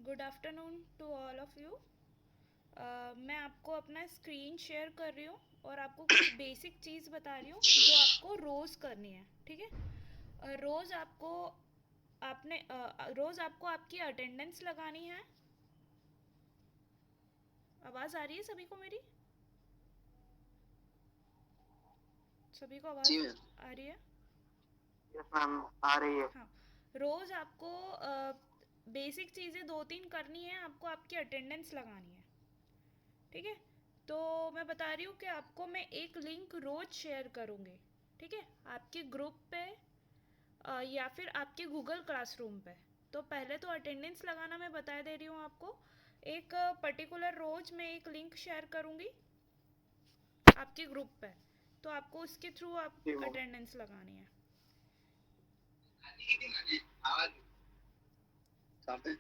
Good afternoon to all of you. मैं आपको अपना स्क्रीन शेयर कर रही हूँ और आपको कुछ बेसिक चीज़ बता रही हूँ जो आपको रोज़ करनी है। ठीक है। रोज़ आपको रोज़ आपको आपकी अटेंडेंस लगानी है। आवाज़ आ रही है सभी को मेरी? सभी को आवाज़ जी मैम। आ रही है? यस मैम, आ रही है। हाँ। रोज़ आपको बेसिक चीज़ें दो तीन करनी है, आपको आपकी अटेंडेंस लगानी है। ठीक है। तो मैं बता रही हूँ कि आपको मैं एक लिंक रोज़ शेयर करूँगी। ठीक है। आपके ग्रुप पे या फिर आपके गूगल क्लासरूम पे। तो पहले तो अटेंडेंस लगाना मैं बता दे रही हूँ आपको। एक पर्टिकुलर रोज मैं एक लिंक शेयर करूँगी आपके ग्रुप पे। तो आपको उसके थ्रू आप जी मैम। अटेंडेंस लगानी है। कहाँ पे?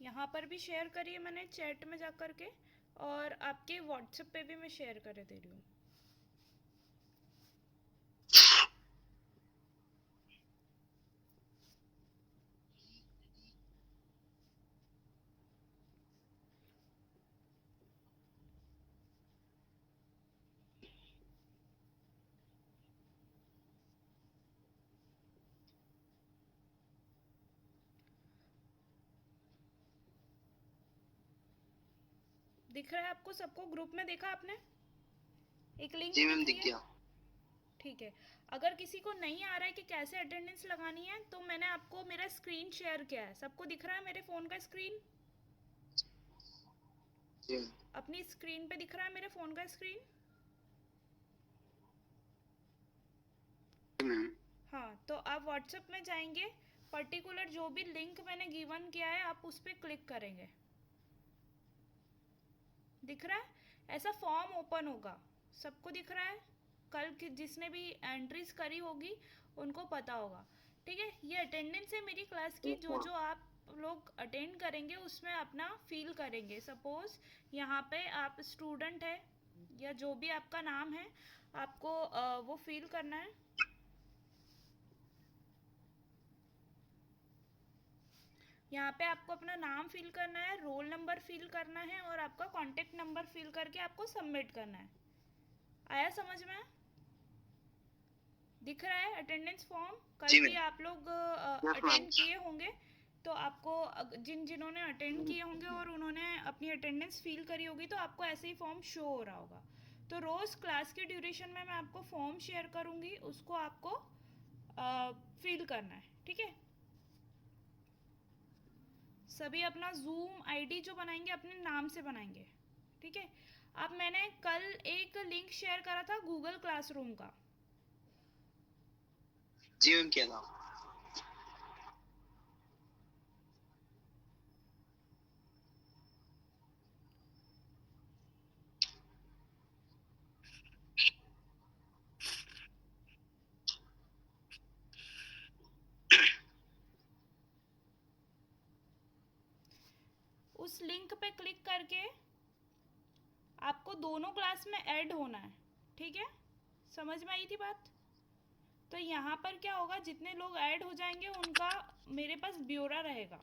यहाँ पर भी शेयर करिए मैंने चैट में जा कर के, और आपके व्हाट्सएप पे भी मैं शेयर कर दे रही हूँ। दिख रहा है आपको सबको? ग्रुप में देखा आपने? एक लिंक जी मैम, दिख रही दिख है? गया। ठीक है। अगर किसी को नहीं आ रहा है कि कैसे अटेंडेंस लगानी है, तो मैंने आपको मेरा स्क्रीन शेयर किया है। सबको दिख रहा है मेरे फ़ोन का स्क्रीन? जी मैम। अपनी स्क्रीन पे दिख रहा है मेरे फ़ोन का स्क्रीन? जी मैम। हाँ, तो आप व्हाट्सएप में जाएंगे, पर्टिकुलर जो भी लिंक मैंने गिवन किया है आप उस पर क्लिक करेंगे। दिख रहा है? ऐसा फॉर्म ओपन होगा। सबको दिख रहा है? कल की जिसने भी एंट्रीज करी होगी उनको पता होगा। ठीक है। ये अटेंडेंस है मेरी क्लास की, यस जो मैम। जो आप लोग अटेंड करेंगे उसमें अपना फील करेंगे। सपोज यहाँ पे आप स्टूडेंट है या जो भी आपका नाम है, आपको वो फील करना है। यहाँ पे आपको अपना नाम फिल करना है, रोल नंबर फिल करना है और आपका कॉन्टेक्ट नंबर फिल करके आपको सबमिट करना है। आया समझ में? दिख रहा है अटेंडेंस फॉर्म? कल जी भी मैम। आप लोग यस मैम। अटेंड किए होंगे। तो आपको जिन जिन्होंने अटेंड किए होंगे और उन्होंने अपनी अटेंडेंस फील करी होगी, तो आपको ऐसे ही फॉर्म शो हो रहा होगा। तो रोज़ क्लास के ड्यूरेशन में मैं आपको फॉर्म शेयर करूँगी, उसको आपको फिल करना है। ठीक है। सभी अपना जूम आईडी जो बनाएंगे अपने नाम से बनाएंगे। ठीक है। अब मैंने कल एक लिंक शेयर करा था गूगल क्लासरूम का। जी मैम, क्या था? उस लिंक पे क्लिक करके आपको दोनों क्लास में ऐड होना है। ठीक है। समझ में आई थी बात? तो यहाँ पर क्या होगा, जितने लोग ऐड हो जाएंगे उनका मेरे पास ब्यौरा रहेगा।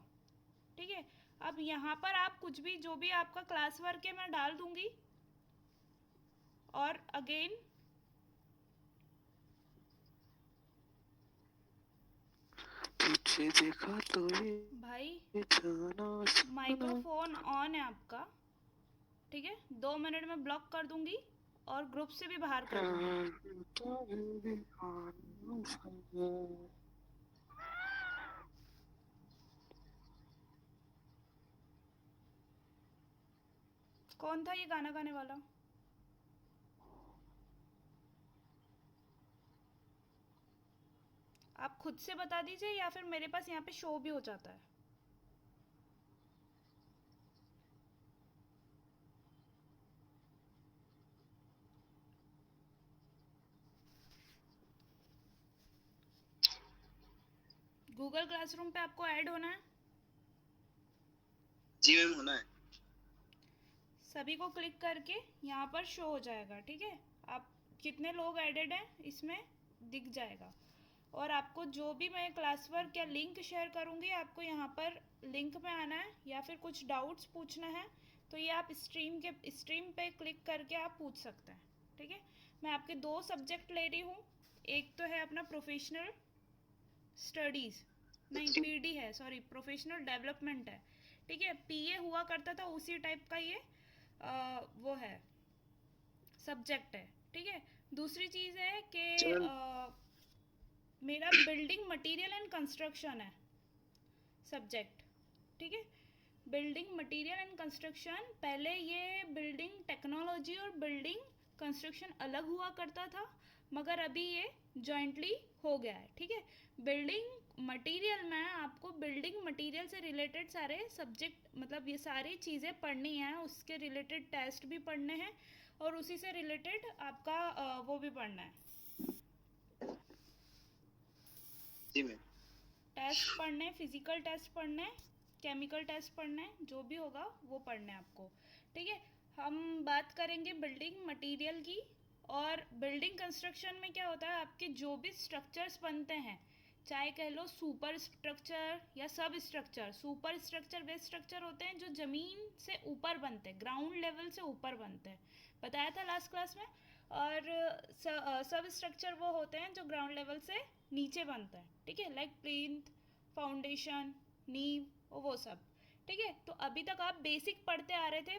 ठीक है। अब यहाँ पर आप कुछ भी, जो भी आपका क्लास वर्क है मैं डाल दूंगी। और अगेन तुझे देखा तो भाई, ये जाना सुना। माइक्रोफोन ऑन है आपका। ठीक है। 2 मिनट में ब्लॉक कर दूंगी और ग्रुप से भी बाहर कर दूंगी। कौन था ये गाना गाने वाला? आप खुद से बता दीजिए या फिर मेरे पास यहाँ पे शो भी हो जाता है। गूगल क्लासरूम पे आपको ऐड होना है। जी मैम, होना है। सभी को क्लिक करके यहाँ पर शो हो जाएगा, ठीक है। आप कितने लोग एडेड हैं इसमें दिख जाएगा। और आपको जो भी मैं क्लास वर्क या लिंक शेयर करूँगी आपको यहाँ पर लिंक में आना है, या फिर कुछ डाउट्स पूछना है तो ये आप स्ट्रीम पे क्लिक करके आप पूछ सकते हैं, ठीक है। मैं आपके 2 सब्जेक्ट ले रही हूँ। एक तो है अपना प्रोफेशनल स्टडीज़, नहीं पीडी है, सॉरी प्रोफेशनल डेवलपमेंट है, ठीक है। पीए हुआ करता था उसी टाइप का ये वो है सब्जेक्ट है, ठीक है। दूसरी चीज़ है कि मेरा बिल्डिंग मटेरियल एंड कंस्ट्रक्शन है सब्जेक्ट, ठीक है। बिल्डिंग मटेरियल एंड कंस्ट्रक्शन, पहले ये बिल्डिंग टेक्नोलॉजी और बिल्डिंग कंस्ट्रक्शन अलग हुआ करता था, मगर अभी ये जॉइंटली हो गया है, ठीक है। बिल्डिंग मटेरियल में आपको बिल्डिंग मटेरियल से रिलेटेड सारे सब्जेक्ट, मतलब ये सारी चीज़ें पढ़नी है, उसके रिलेटेड टेस्ट भी पढ़ने हैं और उसी से रिलेटेड आपका वो भी पढ़ना है, जी मैम। टेस्ट पढ़ने, फिजिकल टेस्ट पढ़ने, केमिकल टेस्ट पढ़ने, जो भी होगा वो पढ़ने आपको, ठीक है। हम बात करेंगे बिल्डिंग मटेरियल की। और बिल्डिंग कंस्ट्रक्शन में क्या होता है, आपके जो भी स्ट्रक्चर्स बनते हैं, चाहे कह लो सुपर स्ट्रक्चर या सब स्ट्रक्चर। सुपर स्ट्रक्चर वे स्ट्रक्चर होते हैं जो ज़मीन से ऊपर बनते हैं, ग्राउंड लेवल से ऊपर बनते हैं, बताया था लास्ट क्लास में। और सब स्ट्रक्चर वो होते हैं जो ग्राउंड लेवल से नीचे बनते हैं, ठीक है, लाइक प्लिंथ, फाउंडेशन, नींव और वो सब, ठीक है। तो अभी तक आप बेसिक पढ़ते आ रहे थे,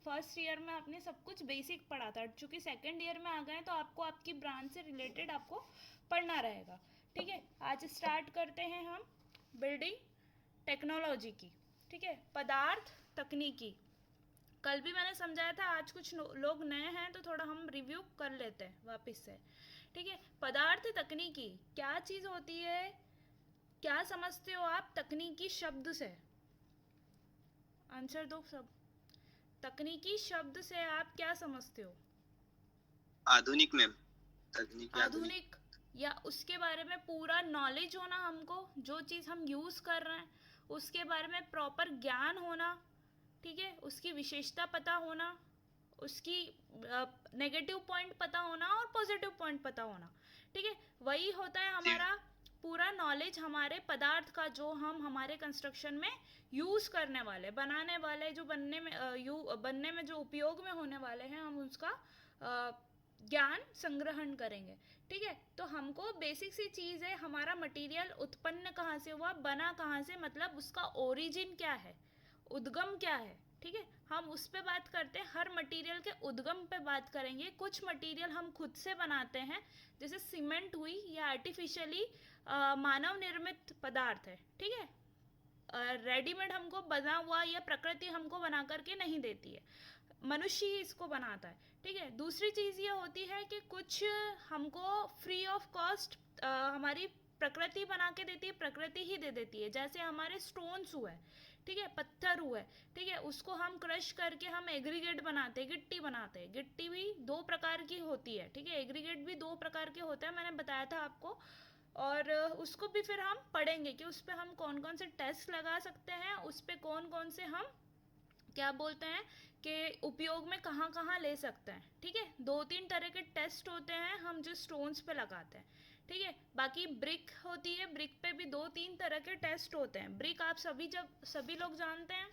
फर्स्ट ईयर में आपने सब कुछ बेसिक पढ़ा था, चूँकि सेकेंड ईयर में आ गए तो आपको आपकी ब्रांच से रिलेटेड आपको पढ़ना रहेगा, ठीक है। आज स्टार्ट करते हैं हम बिल्डिंग टेक्नोलॉजी की, ठीक है, पदार्थ तकनीकी। कल भी मैंने समझाया था, आज कुछ लोग नए हैं तो थोड़ा हम रिव्यू कर लेते हैं वापस से, ठीक है। पदार्थ तकनीकी क्या चीज़ होती है, क्या समझते हो आप तकनीकी शब्द से? आंसर दो सब। तकनीकी शब्द से आप क्या समझते हो? आधुनिक मैम, तकनीकी आधुनिक, या उसके बारे में पूरा नॉलेज होना, हमको जो चीज़ हम यूज़ कर रहे हैं उसके बारे में प्रॉपर ज्ञान होना, ठीक है, उसकी विशेषता पता होना, उसकी नेगेटिव पॉइंट पता होना और पॉजिटिव पॉइंट पता होना, ठीक है। वही होता है हमारा पूरा नॉलेज हमारे पदार्थ का, जो हम हमारे कंस्ट्रक्शन में यूज़ करने वाले, बनाने वाले, जो बनने में जो उपयोग में होने वाले हैं, हम उसका ज्ञान संग्रहण करेंगे, ठीक है। तो हमको बेसिक सी चीज़ है, हमारा मटेरियल उत्पन्न कहाँ से हुआ, बना कहाँ से, मतलब उसका ओरिजिन क्या है, उद्गम क्या है, ठीक है। हम उस पे बात करते हैं, हर मटेरियल के उद्गम पे बात करेंगे। कुछ मटेरियल हम खुद से बनाते हैं, जैसे सीमेंट हुई, या आर्टिफिशियली मानव निर्मित पदार्थ है, ठीक है। रेडीमेड हमको बना हुआ या प्रकृति हमको बना करके नहीं देती है, मनुष्य ही इसको बनाता है, ठीक है। दूसरी चीज़ ये होती है कि कुछ हमको फ्री ऑफ कॉस्ट हमारी प्रकृति बना के देती है, प्रकृति ही दे देती है, जैसे हमारे स्टोन्स हुए, ठीक है, पत्थर हुए, ठीक है, उसको हम क्रश करके हम एग्रीगेट बनाते हैं, गिट्टी बनाते हैं। गिट्टी भी 2 प्रकार की होती है, ठीक है, एग्रीगेट भी 2 प्रकार के होते हैं, मैंने बताया था आपको। और उसको भी फिर हम पढ़ेंगे कि उस पर हम कौन कौन से टेस्ट लगा सकते हैं, उस पर कौन कौन से हम क्या बोलते हैं कि उपयोग में कहाँ कहाँ ले सकते हैं, ठीक है। 2-3 तरह के टेस्ट होते हैं हम जो स्टोन्स पे लगाते हैं, ठीक है। बाकी ब्रिक होती है, ब्रिक पे भी 2-3 तरह के टेस्ट होते हैं। ब्रिक आप सभी लोग जानते हैं।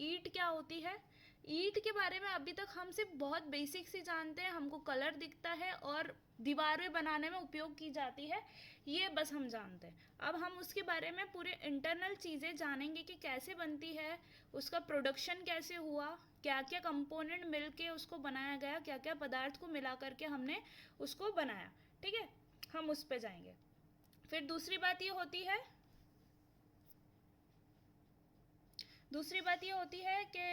ईंट क्या होती है, ईंट के बारे में अभी तक हम सिर्फ बहुत बेसिक सी जानते हैं, हमको कलर दिखता है और दीवारें बनाने में उपयोग की जाती है, ये बस हम जानते हैं। अब हम उसके बारे में पूरे इंटरनल चीज़ें जानेंगे कि कैसे बनती है, उसका प्रोडक्शन कैसे हुआ, क्या क्या कंपोनेंट मिलके उसको बनाया गया, क्या क्या पदार्थ को मिला करके हमने उसको बनाया, ठीक है, हम उस पे जाएंगे। फिर दूसरी बात ये होती है कि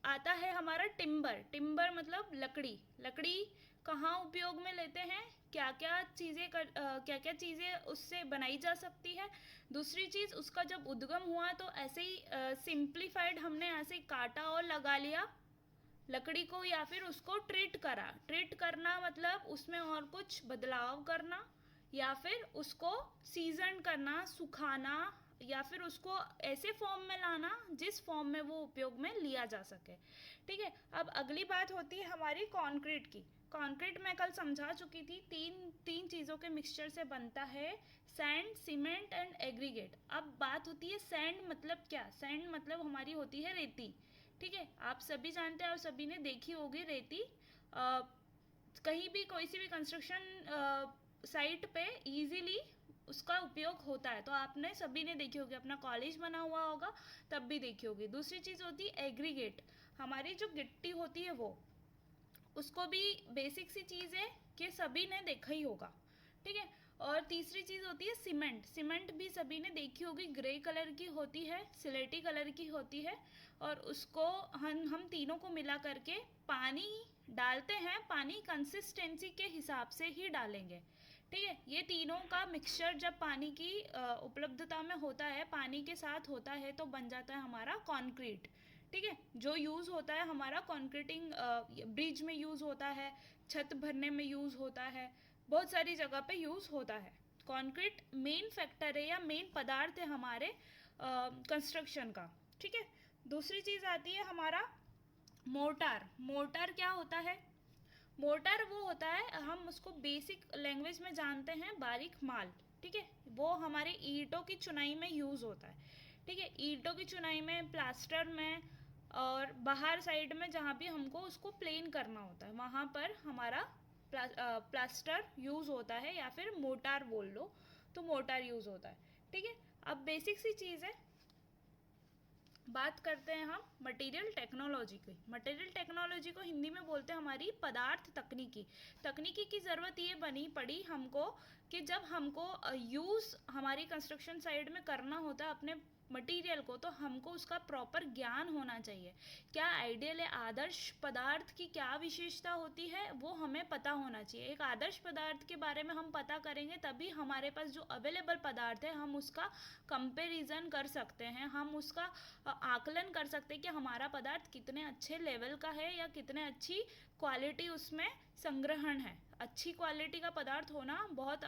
आता है हमारा टिम्बर मतलब लकड़ी कहाँ उपयोग में लेते हैं, क्या क्या चीज़ें उससे बनाई जा सकती है। दूसरी चीज़, उसका जब उद्गम हुआ तो ऐसे ही सिंप्लीफाइड हमने ऐसे ही काटा और लगा लिया लकड़ी को, या फिर उसको ट्रीट करना मतलब उसमें और कुछ बदलाव करना, या फिर उसको सीजन करना, सुखाना, या फिर उसको ऐसे फॉर्म में लाना जिस फॉर्म में वो उपयोग में लिया जा सके। ठीक है, अब अगली बात होती है हमारी कंक्रीट की। कंक्रीट मैं कल समझा चुकी थी, तीन चीज़ों के मिक्सचर से बनता है, सैंड, सीमेंट एंड एग्रीगेट। अब बात होती है सैंड मतलब क्या? सैंड मतलब हमारी होती है रेती। ठीक है, आप सभी जानते हैं और सभी ने देखी होगी रेती। कहीं भी कोई सी भी कंस्ट्रक्शन साइट पे इजीली उसका उपयोग होता है, तो आपने सभी ने देखी होगी, अपना कॉलेज बना हुआ होगा तब भी देखी होगी। दूसरी चीज़ होती है एग्रीगेट, हमारी जो गिट्टी होती है वो, उसको भी बेसिक सी चीज़ है कि सभी ने देखा ही होगा। ठीक है, और तीसरी चीज़ होती है सीमेंट। सीमेंट भी सभी ने देखी होगी, ग्रे कलर की होती है, सिलेटी कलर की होती है, और उसको हम तीनों को मिला करके पानी डालते हैं। पानी कंसिस्टेंसी के हिसाब से ही डालेंगे। ठीक है, ये तीनों का मिक्सचर जब पानी की उपलब्धता में होता है, पानी के साथ होता है, तो बन जाता है हमारा कंक्रीट। ठीक है, जो यूज़ होता है हमारा कंक्रीटिंग, ब्रिज में यूज़ होता है, छत भरने में यूज़ होता है, बहुत सारी जगह पे यूज़ होता है। कंक्रीट मेन फैक्टर है या मेन पदार्थ है हमारे कंस्ट्रक्शन का। ठीक है, दूसरी चीज़ आती है हमारा मोर्टार। मोर्टार क्या होता है? मोर्टार वो होता है, हम उसको बेसिक लैंग्वेज में जानते हैं बारीक माल। ठीक है, वो हमारे ईंटों की चुनाई में यूज़ होता है। ठीक है, ईंटों की चुनाई में, प्लास्टर में, और बाहर साइड में जहाँ भी हमको उसको प्लेन करना होता है वहाँ पर हमारा प्लास्टर यूज़ होता है, या फिर मोटार बोल लो तो मोटार यूज़ होता है। ठीक है, अब बेसिक सी चीज़ है, बात करते हैं हम मटेरियल टेक्नोलॉजी की। मटेरियल टेक्नोलॉजी को हिंदी में बोलते हैं हमारी पदार्थ तकनीकी। तकनीकी की ज़रूरत ये बनी पड़ी हमको कि जब हमको यूज़ हमारी कंस्ट्रक्शन साइड में करना होता है अपने मटेरियल को, तो हमको उसका प्रॉपर ज्ञान होना चाहिए। क्या आइडियल है, आदर्श पदार्थ की क्या विशेषता होती है वो हमें पता होना चाहिए। एक आदर्श पदार्थ के बारे में हम पता करेंगे तभी हमारे पास जो अवेलेबल पदार्थ है हम उसका कंपैरिजन कर सकते हैं, हम उसका आकलन कर सकते हैं कि हमारा पदार्थ कितने अच्छे लेवल का है या कितने अच्छी क्वालिटी उसमें संग्रहण है। अच्छी क्वालिटी का पदार्थ होना बहुत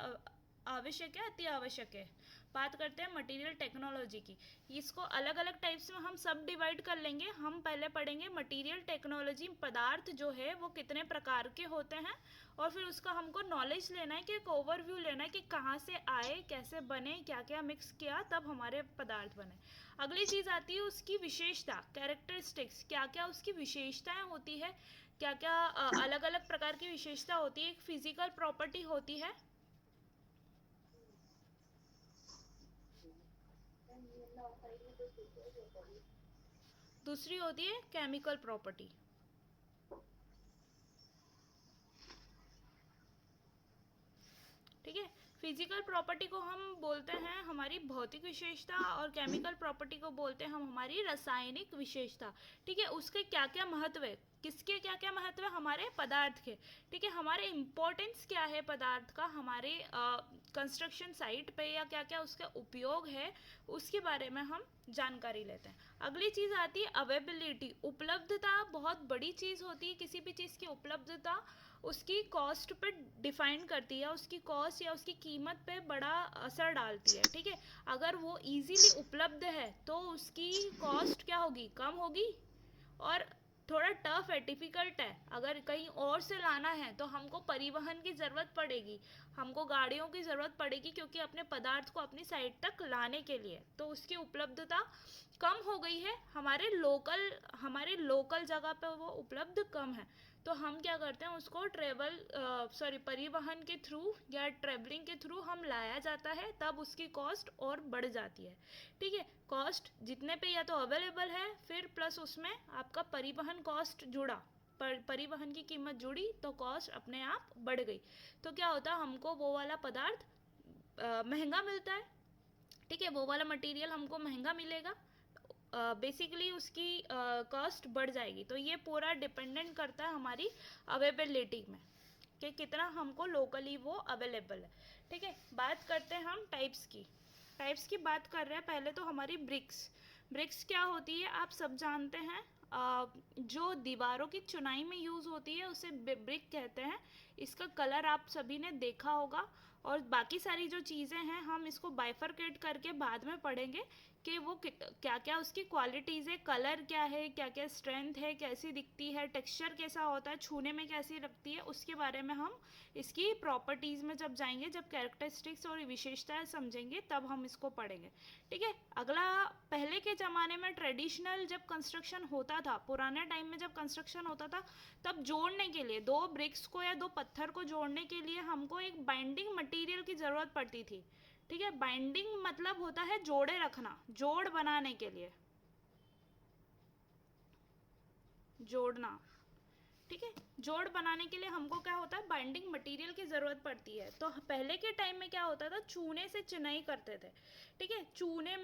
आवश्यक है, अति आवश्यक है। बात करते हैं मटेरियल टेक्नोलॉजी की। इसको अलग अलग टाइप्स में हम सब डिवाइड कर लेंगे। हम पहले पढ़ेंगे मटेरियल टेक्नोलॉजी, पदार्थ जो है वो कितने प्रकार के होते हैं, और फिर उसका हमको नॉलेज लेना है कि एक ओवरव्यू लेना है कि कहाँ से आए, कैसे बने, क्या क्या मिक्स किया तब हमारे पदार्थ बने। अगली चीज़ आती है उसकी विशेषता, कैरेक्टरिस्टिक्स, क्या क्या उसकी विशेषताएं होती है, क्या क्या अलग अलग प्रकार की विशेषता होती है। एक फिजिकल प्रॉपर्टी होती है, दूसरी होती है केमिकल प्रॉपर्टी। ठीक है, फिजिकल प्रॉपर्टी को हम बोलते हैं हमारी भौतिक विशेषता, और केमिकल प्रॉपर्टी को बोलते हैं हम हमारी रासायनिक विशेषता। ठीक है, उसके क्या क्या महत्व है, किसके क्या क्या महत्व है हमारे पदार्थ के। ठीक है, हमारे इम्पोर्टेंस क्या है पदार्थ का हमारे कंस्ट्रक्शन साइट पे, या क्या क्या उसका उपयोग है, उसके बारे में हम जानकारी लेते हैं। अगली चीज़ आती है अवेबिलिटी, उपलब्धता। बहुत बड़ी चीज़ होती है, किसी भी चीज़ की उपलब्धता उसकी कॉस्ट पे डिफाइन करती है, उसकी कॉस्ट या उसकी कीमत पे बड़ा असर डालती है। ठीक है, अगर वो इजीली उपलब्ध है तो उसकी कॉस्ट क्या होगी, कम होगी। और थोड़ा टफ है, डिफ़िकल्ट है, अगर कहीं और से लाना है तो हमको परिवहन की ज़रूरत पड़ेगी, हमको गाड़ियों की ज़रूरत पड़ेगी, क्योंकि अपने पदार्थ को अपनी साइट तक लाने के लिए तो उसकी उपलब्धता कम हो गई है। हमारे लोकल जगह पे वो उपलब्ध कम है, तो हम क्या करते हैं उसको परिवहन के थ्रू या ट्रेवलिंग के थ्रू हम लाया जाता है, तब उसकी कॉस्ट और बढ़ जाती है। ठीक है, कॉस्ट जितने पे या तो अवेलेबल है, फिर प्लस उसमें आपका परिवहन कॉस्ट जुड़ा, परिवहन की कीमत जुड़ी तो कॉस्ट अपने आप बढ़ गई, तो क्या होता है हमको वो वाला पदार्थ महंगा मिलता है। ठीक है, वो वाला मटेरियल हमको महंगा मिलेगा, बेसिकली उसकी कॉस्ट बढ़ जाएगी। तो ये पूरा डिपेंडेंट करता है हमारी अवेलेबिलिटी में कि कितना हमको लोकली वो अवेलेबल है। ठीक है, बात करते हैं हम टाइप्स की। टाइप्स की बात कर रहे हैं, पहले तो हमारी ब्रिक्स। ब्रिक्स क्या होती है आप सब जानते हैं, जो दीवारों की चुनाई में यूज़ होती है उसे ब्रिक कहते हैं। इसका कलर आप सभी ने देखा होगा, और बाकी सारी जो चीज़ें हैं हम इसको बाइफरकेट करके बाद में पढ़ेंगे कि वो क्या क्या उसकी क्वालिटीज़ है, कलर क्या है, क्या क्या स्ट्रेंथ है, कैसी दिखती है, टेक्सचर कैसा होता है, छूने में कैसी लगती है, उसके बारे में हम इसकी प्रॉपर्टीज़ में जब जाएंगे, जब कैरेक्टरिस्टिक्स और विशेषताएं समझेंगे तब हम इसको पढ़ेंगे। ठीक है। अगला, पहले के ज़माने में ट्रेडिशनल जब कंस्ट्रक्शन होता था, पुराने टाइम में जब कंस्ट्रक्शन होता था, तब जोड़ने के लिए दो ब्रिक्स को या दो पत्थर को जोड़ने के लिए हमको एक बाइंडिंग मटेरियल की ज़रूरत पड़ती थी। ठीक है। बाइंडिंग मतलब होता है जोड़े रखना, जोड़ बनाने के लिए, जोड़ना। ठीक है। जोड़ बनाने के लिए हमको क्या होता है, बाइंडिंग मटेरियल की ज़रूरत पड़ती है। तो पहले के टाइम में क्या होता था, चूने से चिनाई करते थे। ठीक है। चूने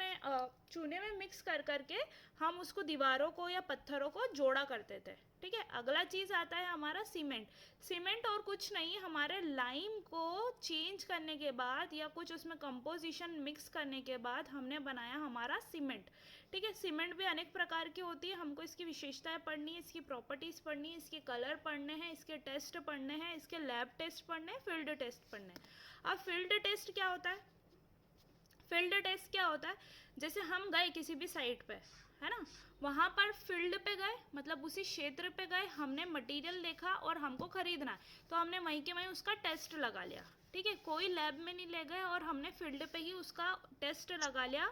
में मिक्स कर करके हम उसको दीवारों को या पत्थरों को जोड़ा करते थे। ठीक है। अगला चीज़ आता है हमारा सीमेंट। सीमेंट और कुछ नहीं, हमारे लाइम को चेंज करने के बाद या कुछ उसमें कंपोजिशन मिक्स करने के बाद हमने बनाया हमारा सीमेंट। ठीक है। सीमेंट भी अनेक प्रकार की होती है, हमको इसकी विशेषताएं पढ़नी है, इसकी प्रॉपर्टीज़ पढ़नी है, इसके कलर पढ़ने हैं, इसके टेस्ट पढ़ने हैं, इसके लैब टेस्ट पढ़ने हैं, फील्ड टेस्ट पढ़ने हैं। अब फील्ड टेस्ट क्या होता है? फील्ड टेस्ट क्या होता है, जैसे हम गए किसी भी साइट पे, है ना, वहाँ पर फील्ड पे गए, मतलब उसी क्षेत्र पे गए, हमने मटेरियल देखा और हमको खरीदना है, तो हमने वहीं के वहीं उसका टेस्ट लगा लिया। ठीक है। कोई लैब में नहीं ले गए और हमने फील्ड पे ही उसका टेस्ट लगा लिया,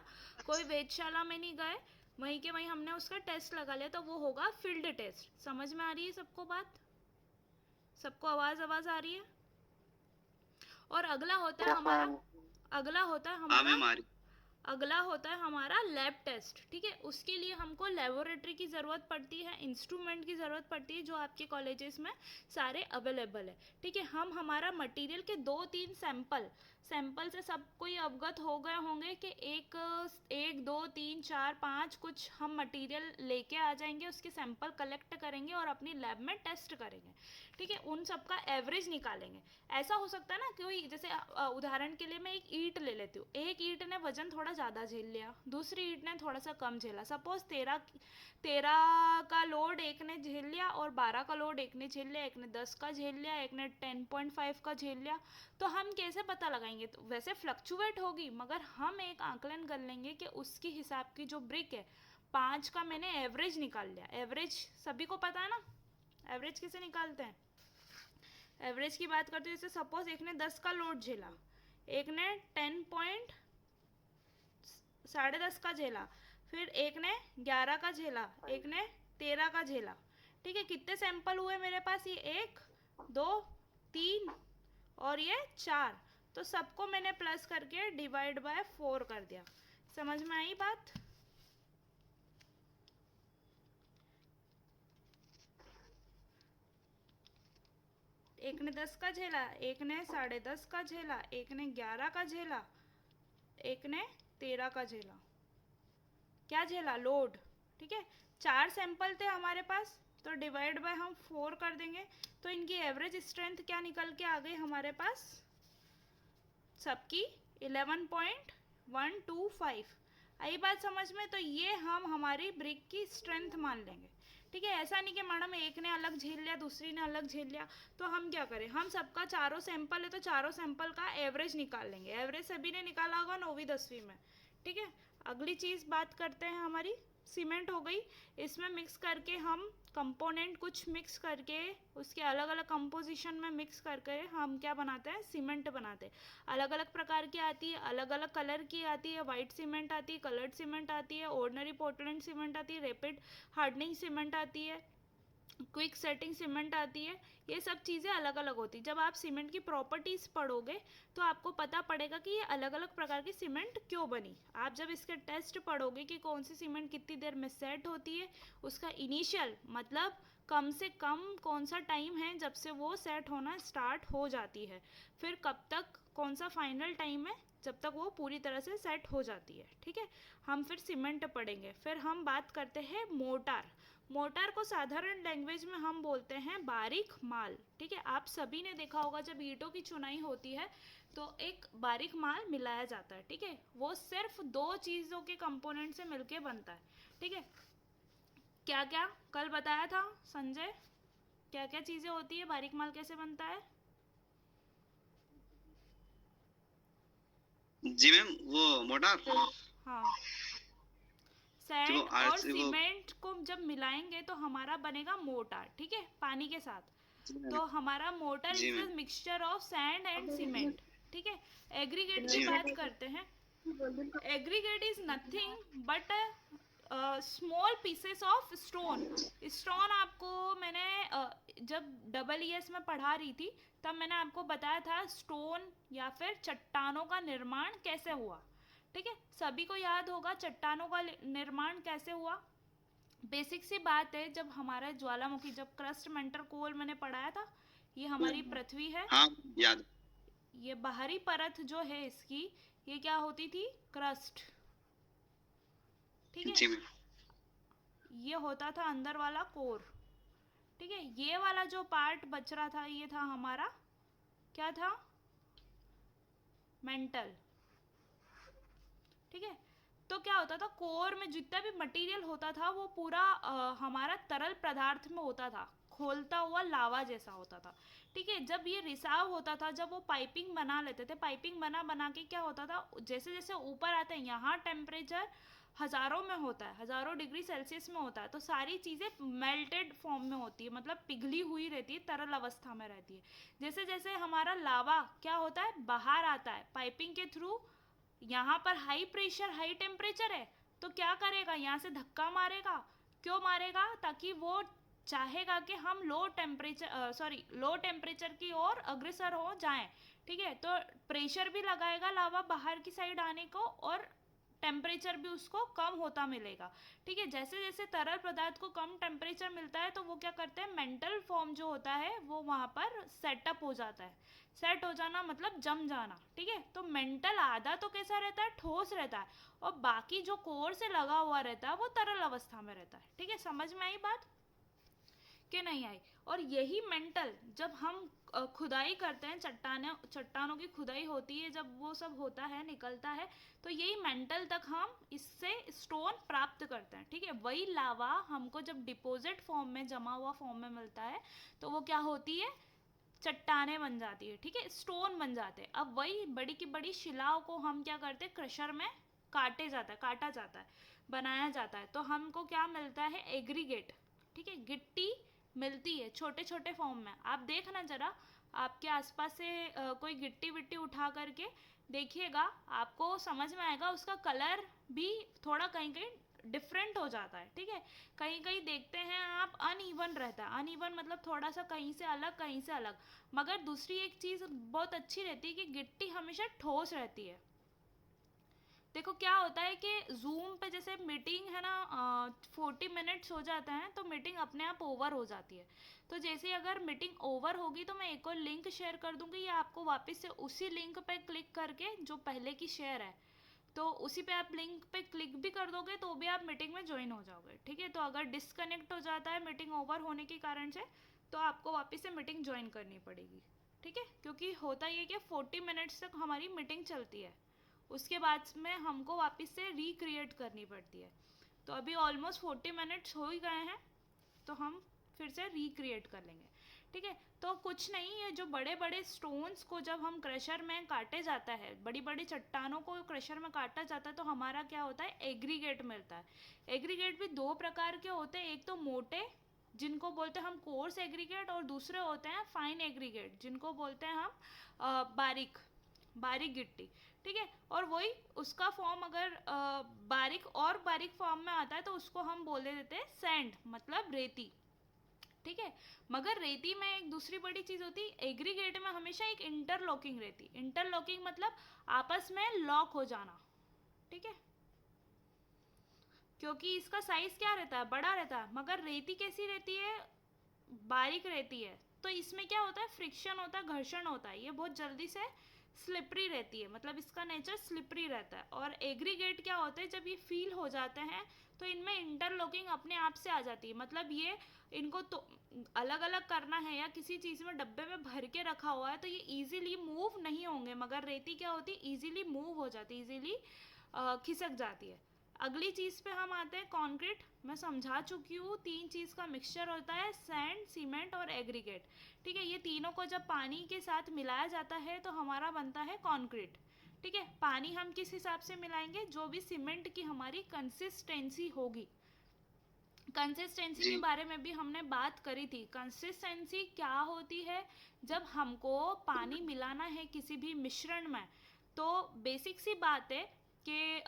कोई वेधशाला में नहीं गए, वहीं के वहीं हमने उसका टेस्ट लगा लिया, तो वो होगा फील्ड टेस्ट। समझ में आ रही है सबको बात? सबको आवाज़ आ रही है? और अगला होता है हमारा, अगला होता है हाँ हमारा मैम आ रही। अगला होता है हमारा लैब टेस्ट। ठीक है। उसके लिए हमको लेबोरेटरी की ज़रूरत पड़ती है, इंस्ट्रूमेंट की ज़रूरत पड़ती है, जो आपके कॉलेजेस में सारे अवेलेबल है। ठीक है। हम हमारा मटेरियल के 2-3 सैंपल से सब कोई अवगत हो गए होंगे कि एक 2 3 4 5 कुछ हम मटेरियल लेके आ जाएंगे, उसके सैंपल कलेक्ट करेंगे और अपनी लैब में टेस्ट करेंगे। ठीक है। उन सब का एवरेज निकालेंगे। ऐसा हो सकता है ना, कोई जैसे उदाहरण के लिए मैं एक ईंट ले लेती हूँ, एक ईंट ने वजन थोड़ा ज़्यादा झेल लिया, दूसरी ईंट ने थोड़ा सा कम झेला। सपोज 13 का लोड एक ने झेल लिया और 12 का लोड एक ने झेल लिया, एक ने 10 का झेल लिया, एक ने 10.5 का झेल लिया। तो हम कैसे पता लगाएंगे? तो वैसे फ्लक्चुएट होगी, मगर हम एक आंकलन कर लेंगे कि उसके हिसाब की जो ब्रिक है, 5 का मैंने एवरेज निकाल लिया। एवरेज सभी को पता है ना, एवरेज कैसे निकालते हैं? एवरेज की बात करते हैं, जैसे सपोज एक ने 10 का लोड झेला, एक ने 10.10 का झेला, फिर एक ने 11 का झेला, एक ने 13 का झेला। ठीक है। कितने सैंपल हुए मेरे पास? ये 1 2 3 और ये 4। तो सबको मैंने प्लस करके डिवाइड बाय 4 कर दिया। समझ में आई बात? एक ने 10 का झेला, एक ने 10.5 का झेला, एक ने 11 का झेला, एक ने 13 का झेला। क्या झेला? लोड। ठीक है। 4 सैंपल थे हमारे पास, तो डिवाइड बाय हम 4 कर देंगे, तो इनकी एवरेज स्ट्रेंथ क्या निकल के आ गई हमारे पास? सबकी 11.125। आई बात समझ में? तो ये हम हमारी ब्रिक की स्ट्रेंथ मान लेंगे। ठीक है। ऐसा नहीं कि मैडम एक ने अलग झेल लिया, दूसरी ने अलग झेल लिया, तो हम क्या करें, हम सबका चारों सैंपल है तो चारों सैंपल का एवरेज निकाल लेंगे। एवरेज सभी ने निकाला होगा 9वीं 10वीं में। ठीक है। अगली चीज़ बात करते हैं हमारी, सीमेंट हो गई। इसमें मिक्स करके हम कंपोनेंट कुछ मिक्स करके उसके अलग अलग कंपोजिशन में मिक्स करके हम क्या बनाते हैं? सीमेंट बनाते हैं। अलग अलग प्रकार की आती है, अलग अलग कलर की आती है। वाइट सीमेंट आती है, कलर्ड सीमेंट आती है, ऑर्डिनरी पोर्टलैंड सीमेंट आती है, रैपिड हार्डनिंग सीमेंट आती है, क्विक सेटिंग सीमेंट आती है। ये सब चीज़ें अलग अलग होती है। जब आप सीमेंट की प्रॉपर्टीज़ पढ़ोगे तो आपको पता पड़ेगा कि ये अलग अलग प्रकार की सीमेंट क्यों बनी। आप जब इसके टेस्ट पढ़ोगे कि कौन सी सीमेंट कितनी देर में सेट होती है, उसका इनिशियल मतलब कम से कम कौन सा टाइम है जब से वो सेट होना स्टार्ट हो जाती है, फिर कब तक कौन सा फाइनल टाइम है जब तक वो पूरी तरह से सेट हो जाती है। ठीक है। हम फिर सीमेंट पढ़ेंगे। फिर हम बात करते हैं मोटार। मोटार को साधारण लैंग्वेज में हम बोलते हैं बारीक माल। ठीक है। आप सभी ने देखा होगा जब ईंटों की चुनाई होती है तो एक बारीक माल मिलाया जाता है। ठीक है। वो सिर्फ 2 चीज़ों के कंपोनेंट से मिलके बनता है। ठीक है। क्या क्या कल बताया था संजय? क्या क्या चीज़ें होती है, बारीक माल कैसे बनता है? जी मैम, वो मोटार हाँ, जो सैंड और आज वो सीमेंट को जब मिलाएंगे तो हमारा बनेगा मोटार, ठीक है, पानी के साथ। जी मैम। तो हमारा मोटर जी is the ma'am. Mixture of sand and cement, ठीक है। एग्रीगेट की जी मैम। बात करते हैं। Aggregate is nothing but small pieces of stone. Stone आपको मैंने जब EES में पढ़ा रही थी तब मैंने आपको बताया था स्टोन या फिर चट्टानों का निर्माण कैसे हुआ, ठीक है। सभी को याद होगा चट्टानों का निर्माण कैसे हुआ। बेसिक सी बात है, जब हमारा ज्वालामुखी, जब क्रस्ट मेंटर कोल मैंने पढ़ाया था, ये हमारी पृथ्वी है। हाँ याद। ये बाहरी परत जो है इसकी, ये क्या होती थी, क्रस्ट, ठीक है। जी मैम। ये होता था अंदर वाला कोर, ठीक है। ये वाला जो पार्ट बच रहा था ये था हमारा, क्या था, मेंटल, ठीक है। तो क्या होता था, कोर में जितना भी मटेरियल होता था वो पूरा हमारा तरल पदार्थ में होता था, खोलता हुआ लावा जैसा होता था, ठीक है। जब ये रिसाव होता था, जब वो पाइपिंग बना लेते थे, पाइपिंग बना बना के क्या होता था, जैसे जैसे ऊपर आते हैं, यहाँ टेम्परेचर हज़ारों में होता है, हज़ारों डिग्री सेल्सियस में होता है, तो सारी चीज़ें मेल्टेड फॉर्म में होती है, मतलब पिघली हुई रहती है, तरल अवस्था में रहती है। जैसे जैसे हमारा लावा क्या होता है, बाहर आता है पाइपिंग के थ्रू, यहाँ पर हाई प्रेशर हाई टेम्परेचर है, तो क्या करेगा, यहाँ से धक्का मारेगा। क्यों मारेगा, ताकि वो चाहेगा कि हम लो टेम्परेचर की ओर अग्रसर हो जाएं, ठीक है। तो प्रेशर भी लगाएगा लावा बाहर की साइड आने को, और टेम्परेचर भी उसको कम होता मिलेगा, ठीक है। जैसे जैसे तरल पदार्थ को कम टेम्परेचर मिलता है तो वो क्या करते हैं, मेंटल फॉर्म जो होता है वो वहाँ पर सेटअप हो जाता है। सेट हो जाना मतलब जम जाना, ठीक है। तो मेंटल आधा तो कैसा रहता है, ठोस रहता है, और बाकी जो कोर से लगा हुआ रहता है वो तरल अवस्था में रहता है, ठीक है। समझ में आई बात कि नहीं आई। और यही मेंटल जब हम खुदाई करते हैं, चट्टानों की खुदाई होती है, जब वो सब होता है, निकलता है, तो यही मेंटल तक हम इससे स्टोन प्राप्त करते हैं, ठीक है। वही लावा हमको जब डिपॉजिट फॉर्म में, जमा हुआ फॉर्म में मिलता है, तो वो क्या होती है, चट्टाने बन जाती है, ठीक है, स्टोन बन जाते हैं। अब वही बड़ी की बड़ी शिलाओं को हम क्या करते हैं, क्रशर में काटा जाता है, बनाया जाता है, तो हमको क्या मिलता है, एग्रीगेट, ठीक है। गिट्टी मिलती है छोटे छोटे फॉर्म में। आप देखना जरा, आपके आसपास से कोई गिट्टी विट्टी उठा करके देखिएगा, आपको समझ में आएगा, उसका कलर भी थोड़ा कहीं कहीं डिफरेंट हो जाता है, ठीक है। कहीं कहीं देखते हैं आप अनइवन रहता है, अनइवन मतलब थोड़ा सा कहीं से अलग कहीं से अलग। मगर दूसरी एक चीज़ बहुत अच्छी रहती है कि गिट्टी हमेशा ठोस रहती है। देखो क्या होता है कि जूम पे जैसे मीटिंग है ना, 40 मिनट्स हो जाते हैं तो मीटिंग अपने आप ओवर हो जाती है। तो जैसे अगर मीटिंग ओवर होगी तो मैं एक और लिंक शेयर कर दूंगी, या आपको वापस से उसी लिंक पे क्लिक करके, जो पहले की शेयर है, तो उसी पे आप लिंक पे क्लिक भी कर दोगे तो भी आप मीटिंग में ज्वाइन हो जाओगे, ठीक है। तो अगर डिस्कनेक्ट हो जाता है मीटिंग ओवर होने के कारण से, तो आपको वापस से मीटिंग ज्वाइन करनी पड़ेगी, ठीक है। क्योंकि होता ये कि 40 मिनट्स तक हमारी मीटिंग चलती है, उसके बाद में हमको वापस से रिक्रिएट करनी पड़ती है। तो अभी ऑलमोस्ट 40 मिनट्स हो ही गए हैं, तो हम फिर से रिक्रिएट कर लेंगे, ठीक है। तो कुछ नहीं है, जो बड़े बड़े स्टोन्स को जब हम क्रशर में काटे जाता है, बड़ी बड़ी चट्टानों को क्रशर में काटा जाता है, तो हमारा क्या होता है, एग्रीगेट मिलता है। एग्रीगेट भी दो प्रकार के होते हैं, एक तो मोटे जिनको बोलते हैं हम कोर्स एग्रीगेट, और दूसरे होते हैं फाइन एग्रीगेट जिनको बोलते हैं हम बारीक बारीक गिट्टी, ठीक है। और वही उसका फॉर्म अगर बारीक और बारीक फॉर्म में आता है तो उसको हम बोल देते हैं सैंड, मतलब रेती, ठीक है। मगर रेती में एक दूसरी बड़ी चीज होती है, एग्रीगेट में हमेशा एक इंटरलॉकिंग रहती, इंटरलॉकिंग मतलब आपस में लॉक हो जाना, ठीक है। क्योंकि इसका साइज क्या रहता है, बड़ा रहता है, मगर रेती कैसी रहती है, बारीक रहती है, तो इसमें क्या होता है, फ्रिक्शन होता है, घर्षण होता है, ये बहुत जल्दी से स्लिपरी रहती है, मतलब इसका नेचर स्लिपरी रहता है। और एग्रीगेट क्या होते हैं, जब ये फील हो जाते हैं तो इनमें इंटरलॉकिंग अपने आप से आ जाती है, मतलब ये इनको तो अलग अलग करना है या किसी चीज़ में डब्बे में भर के रखा हुआ है तो ये इजीली मूव नहीं होंगे, मगर रेती क्या होती है, इजीली मूव हो जाती है, इजीली खिसक जाती है। अगली चीज़ पे हम आते हैं, कंक्रीट। मैं समझा चुकी हूँ, तीन चीज़ का मिक्सचर होता है, सैंड, सीमेंट और एग्रीगेट, ठीक है। ये तीनों को जब पानी के साथ मिलाया जाता है तो हमारा बनता है कंक्रीट, ठीक है। पानी हम किस हिसाब से मिलाएंगे, जो भी सीमेंट की हमारी कंसिस्टेंसी होगी। कंसिस्टेंसी के जी बारे में भी हमने बात करी थी। कंसिस्टेंसी क्या होती है, जब हमको पानी मिलाना है किसी भी मिश्रण में, तो बेसिक सी बात है कि